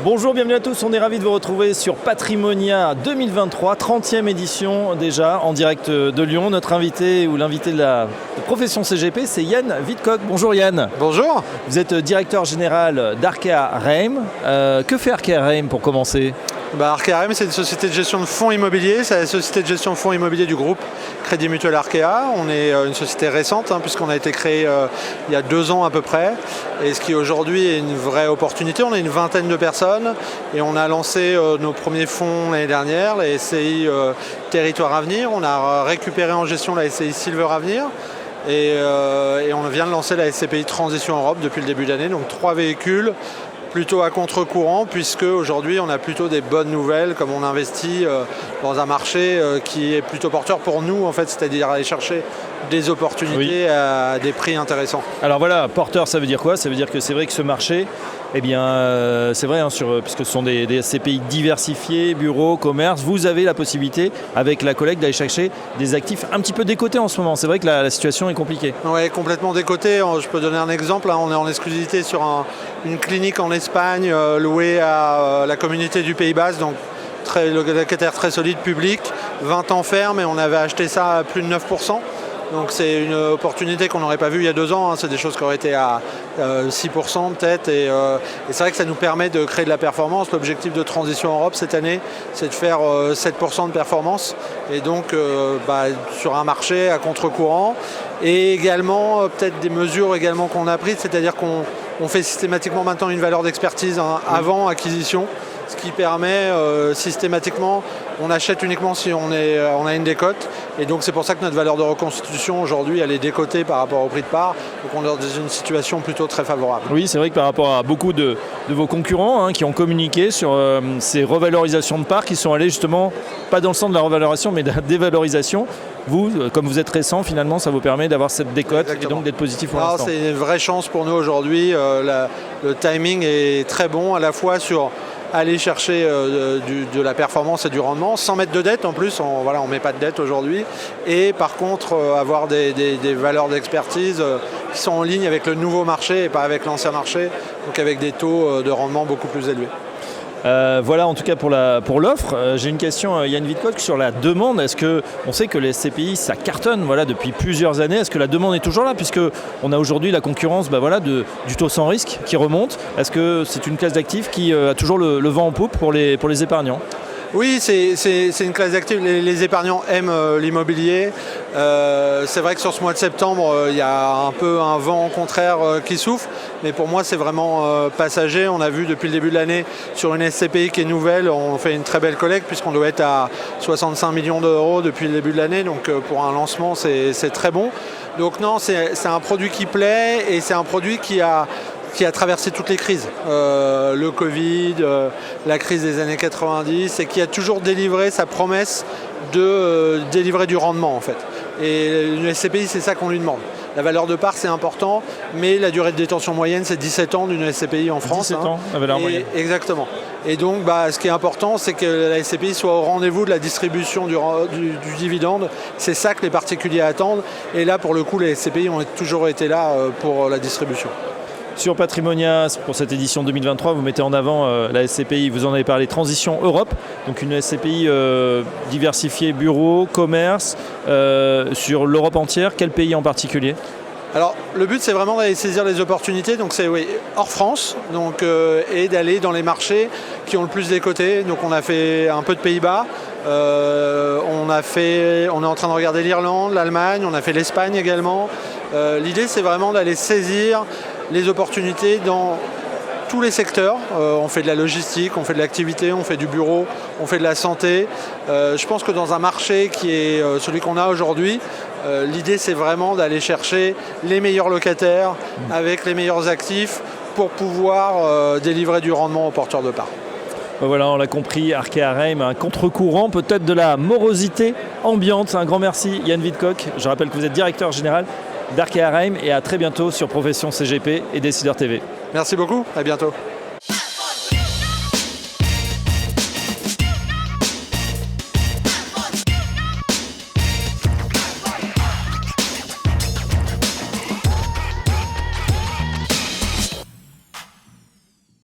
Bonjour, bienvenue à tous, on est ravis de vous retrouver sur Patrimonia 2023, 30e édition déjà en direct de Lyon. Notre invité ou l'invité de la profession CGP, c'est Yann Wittkok. Bonjour Yann. Bonjour. Vous êtes directeur général d'Arkea Reim. Que fait Arkea Reim pour commencer ? Arkea Reim, c'est une société de gestion de fonds immobiliers. C'est la société de gestion de fonds immobiliers du groupe Crédit Mutuel Arkea. On est une société récente puisqu'on a été créé il y a 2 ans à peu près. Et ce qui aujourd'hui est une vraie opportunité. On a une vingtaine de personnes et on a lancé nos premiers fonds l'année dernière, la SCI Territoire Avenir. On a récupéré en gestion la SCI Silver Avenir. Et on vient de lancer la SCPI Transition Europe depuis le début d'année. Donc 3 véhicules plutôt à contre-courant, puisque aujourd'hui on a plutôt des bonnes nouvelles, comme on investit dans un marché qui est plutôt porteur pour nous, en fait, c'est-à-dire aller chercher des opportunités à des prix intéressants. Alors voilà, porteur, ça veut dire quoi ? Ça veut dire que c'est vrai que ce marché, eh bien, c'est vrai, puisque ce sont des SCPI diversifiés, bureaux, commerce, vous avez la possibilité, avec la collecte, d'aller chercher des actifs un petit peu décotés en ce moment. C'est vrai que la situation est compliquée. Oui, complètement décoté. Je peux donner un exemple. On est en exclusivité sur une clinique en Espagne louée à la communauté du Pays Basque, donc locataire très solide, public, 20 ans ferme, et on avait acheté ça à plus de 9%. Donc c'est une opportunité qu'on n'aurait pas vue il y a 2 ans, C'est des choses qui auraient été à 6% peut-être. Et c'est vrai que ça nous permet de créer de la performance. L'objectif de Transition Europe cette année, c'est de faire 7% de performance. Et donc sur un marché à contre-courant. Et également peut-être des mesures également qu'on a prises, c'est-à-dire qu'on fait systématiquement maintenant une valeur d'expertise avant acquisition. Ce qui permet systématiquement, on achète uniquement si on a une décote. Et donc c'est pour ça que notre valeur de reconstitution aujourd'hui, elle est décotée par rapport au prix de part. Donc on est dans une situation plutôt très favorable. Oui, c'est vrai que par rapport à beaucoup de vos concurrents qui ont communiqué sur ces revalorisations de parts qui sont allées justement, pas dans le sens de la revalorisation, mais de la dévalorisation. Vous, comme vous êtes récent, finalement, ça vous permet d'avoir cette décote. Exactement. Et donc d'être positif pour l'instant. C'est une vraie chance pour nous aujourd'hui. Le timing est très bon, à la fois sur aller chercher de la performance et du rendement sans mettre de dette en plus, on ne met pas de dette aujourd'hui, et par contre avoir des valeurs d'expertise qui sont en ligne avec le nouveau marché et pas avec l'ancien marché, donc avec des taux de rendement beaucoup plus élevés. Voilà en tout cas pour l'offre. J'ai une question, Yann Wittkok, sur la demande. Est-ce que on sait que les SCPI ça cartonne depuis plusieurs années. Est-ce que la demande est toujours là, puisque on a aujourd'hui la concurrence du taux sans risque qui remonte. Est-ce que c'est une classe d'actifs qui a toujours le vent en poupe pour les épargnants ? Oui, c'est une classe d'actifs. Les épargnants aiment l'immobilier. C'est vrai que sur ce mois de septembre, il y a un peu un vent contraire qui souffle. Mais pour moi, c'est vraiment passager. On a vu depuis le début de l'année, sur une SCPI qui est nouvelle, on fait une très belle collecte puisqu'on doit être à 65 millions d'euros depuis le début de l'année. Donc pour un lancement, c'est très bon. Donc non, c'est un produit qui plaît, et c'est un produit qui a traversé toutes les crises, le Covid, la crise des années 90, et qui a toujours délivré sa promesse de délivrer du rendement en fait. Et une SCPI, c'est ça qu'on lui demande. La valeur de part, c'est important, mais la durée de détention moyenne, c'est 17 ans d'une SCPI en France. 17 ans, la valeur moyenne. Exactement. Et donc, ce qui est important, c'est que la SCPI soit au rendez-vous de la distribution du dividende. C'est ça que les particuliers attendent. Et là, pour le coup, les SCPI ont toujours été là pour la distribution. Sur Patrimonia, pour cette édition 2023, vous mettez en avant la SCPI, vous en avez parlé, Transition Europe, donc une SCPI diversifiée bureau, commerce, sur l'Europe entière. Quel pays en particulier ? Alors le but, c'est vraiment d'aller saisir les opportunités, donc c'est hors France, et d'aller dans les marchés qui ont le plus décoté. Donc on a fait un peu de Pays-Bas, on est en train de regarder l'Irlande, l'Allemagne, on a fait l'Espagne également. L'idée, c'est vraiment d'aller saisir les opportunités dans tous les secteurs. On fait de la logistique, on fait de l'activité, on fait du bureau, on fait de la santé. Je pense que dans un marché qui est celui qu'on a aujourd'hui, l'idée, c'est vraiment d'aller chercher les meilleurs locataires avec les meilleurs actifs pour pouvoir délivrer du rendement aux porteurs de parts. Voilà, on l'a compris, Arkea Reim, un contre-courant, peut-être de la morosité ambiante. Un grand merci Yann Wittkok. Je rappelle que vous êtes directeur général d'Arkea Reim, et à très bientôt sur Profession CGP et Décideur TV. Merci beaucoup, à bientôt.